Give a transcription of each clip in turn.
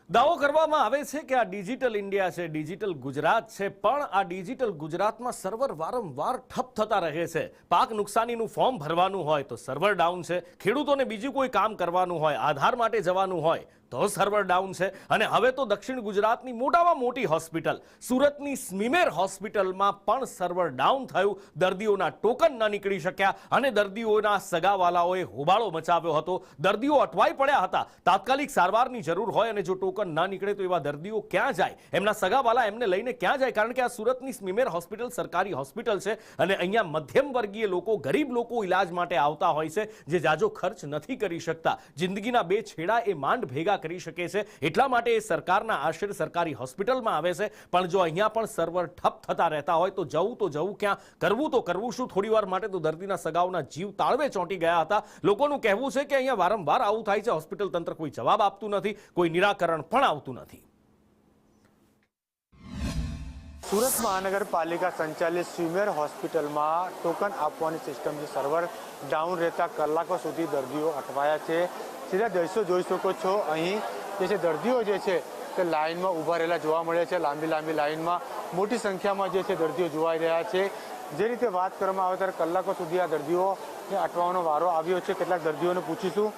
દાવો કરવામાં આવે છે કે આ ડિજિટલ ઇન્ડિયા છે, ડિજિટલ ગુજરાત છે, પણ આ ડિજિટલ ગુજરાતમાં સર્વર વારંવાર ઠપ થતા રહે છે। પાક નુકસાનીનું ફોર્મ ભરવાનું હોય તો સર્વર ડાઉન છે, ખેડૂતોને બીજું કોઈ કામ કરવાનું હોય, આધાર માટે જવાનું હોય તો સર્વર ડાઉન છે। અને હવે તો દક્ષિણ ગુજરાતની મોટામાં મોટી હોસ્પિટલ સુરતની સ્મીમેર હોસ્પિટલમાં પણ સર્વર ડાઉન થયું, દર્દીઓના ટોકન ન નીકળી શક્યા અને દર્દીઓના સગાવાલાઓએ હોબાળો મચાવ્યો હતો। દર્દીઓ અટવાઈ પડ્યા હતા। તાત્કાલિક સારવારની જરૂર હોય અને જો ટોકન ન નીકળે તો એવા દર્દીઓ ક્યાં જાય, એમના સગાવાલા એમને લઈને ક્યાં જાય? કારણ કે આ સુરતની સ્મીમેર હોસ્પિટલ સરકારી હોસ્પિટલ છે અને અહીંયા મધ્યમ વર્ગીય લોકો, ગરીબ લોકો ઇલાજ માટે આવતા હોય છે, જે જાજો ખર્ચ નથી કરી શકતા। જિંદગીના બે છેડા એ માંડ ભેગા કરી શકે છે, એટલા માટે એ સરકારના આશરે સરકારી હોસ્પિટલમાં આવે છે। પણ જો અહીંયા પણ સર્વર ઠપ થતા રહેતા હોય તો જવું ક્યાં, કરવું તો કરવું શું? થોડીવાર માટે તો દર્દીના સગાઓના જીવ તાળવે ચોંટી ગયા હતા। લોકોનું કહેવું છે કે અહીંયા વારંવાર આવું થાય છે, હોસ્પિટલ તંત્ર કોઈ જવાબ આપતું નથી, કોઈ નિરાકરણ પણ આવતું નથી। સુરત મહાનગરપાલિકા સંચાલિત સ્વીમેર હોસ્પિટલમાં ટોકન આપવાની સિસ્ટમ જે સર્વર ડાઉન રહેતા કલાકો સુધી દર્દીઓ અટવાયા છે। સીધા દ્રશ્યો જોઈ શકો છો, અહીં જે છે દર્દીઓ જે છે તે લાઇનમાં ઊભા રહેલા જોવા મળે છે। લાંબી લાઇનમાં મોટી સંખ્યામાં જે છે દર્દીઓ જોવાઈ રહ્યા છે। જે રીતે વાત કરવામાં આવે ત્યારે કલાકો સુધી આ દર્દીઓને અટવાનો વારો આવ્યો છે। કેટલાક દર્દીઓને પૂછીશું,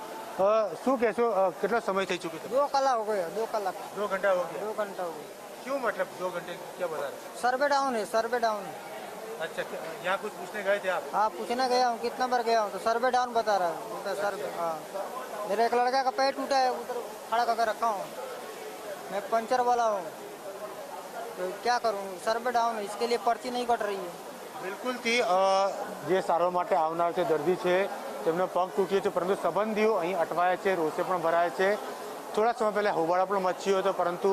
શું કહેશો, કેટલો સમય થઈ ચૂક્યો? 2 कलाक हो गया, 2 कलाक 2 घंटा हो गया। 2 घंटा हो गया। क्यों, मतलब 2 घंटे क्या बता रहे? सर्वे डाउन है, सर्वे डाउन है। अच्छा, यहाँ कुछ पूछने गए थे आप? हाँ, पूछने गया हूँ, कितना बार गया हूँ तो सर्वे डाउन बता रहा है। बोलता सर्वे, हाँ मेरा एक लड़का का पैर टूटा है, उधर खड़ा करके रखा हूँ, मैं पंचर वाला हूँ, तो क्या करूँ? सर्वे डाउन है, इसके लिए पर्ची नहीं कट रही है। બિલકુલથી જે સારવાર માટે આવનાર છે દર્દી છે તેમનો પગ તૂટ્યો છે, પરંતુ સંબંધીઓ અહીં અટવાયા છે, રોષે પણ ભરાય છે। થોડા સમય પહેલાં હોબાળો પણ મચ્યો હતો, પરંતુ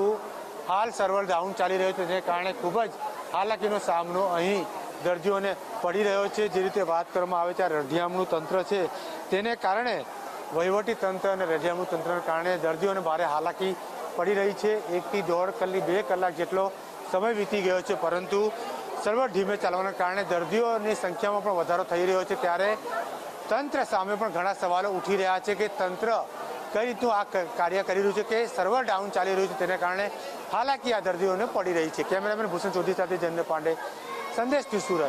હાલ સર્વર ડાઉન ચાલી રહ્યો છે, જેને કારણે ખૂબ જ હાલાકીનો સામનો અહીં દર્દીઓને પડી રહ્યો છે। જે રીતે વાત કરવામાં આવે છે આ રઢિયામણું તંત્ર છે તેને કારણે, વહીવટી તંત્ર અને રઢિયામણું તંત્રને કારણે દર્દીઓને ભારે હાલાકી પડી રહી છે। 1 થી 1.5 કલાક 2 કલાક જેટલો સમય વીતી ગયો છે, પરંતુ સર્વર ધીમે ચાલવાના કારણે દર્દીઓની સંખ્યામાં પણ વધારો થઈ રહ્યો છે। ત્યારે તંત્ર સામે પણ ઘણા સવાલો ઉઠી રહ્યા છે કે તંત્ર કઈ રીતનું આ કાર્ય કરી રહ્યું છે કે સર્વર ડાઉન ચાલી રહ્યું છે, તેને કારણે હાલાકી આ દર્દીઓને પડી રહી છે। કેમેરામેન ભૂષણ ચૌધરી સાથે જયંત પાંડે, સંદેશ ન્યૂઝ સુરત।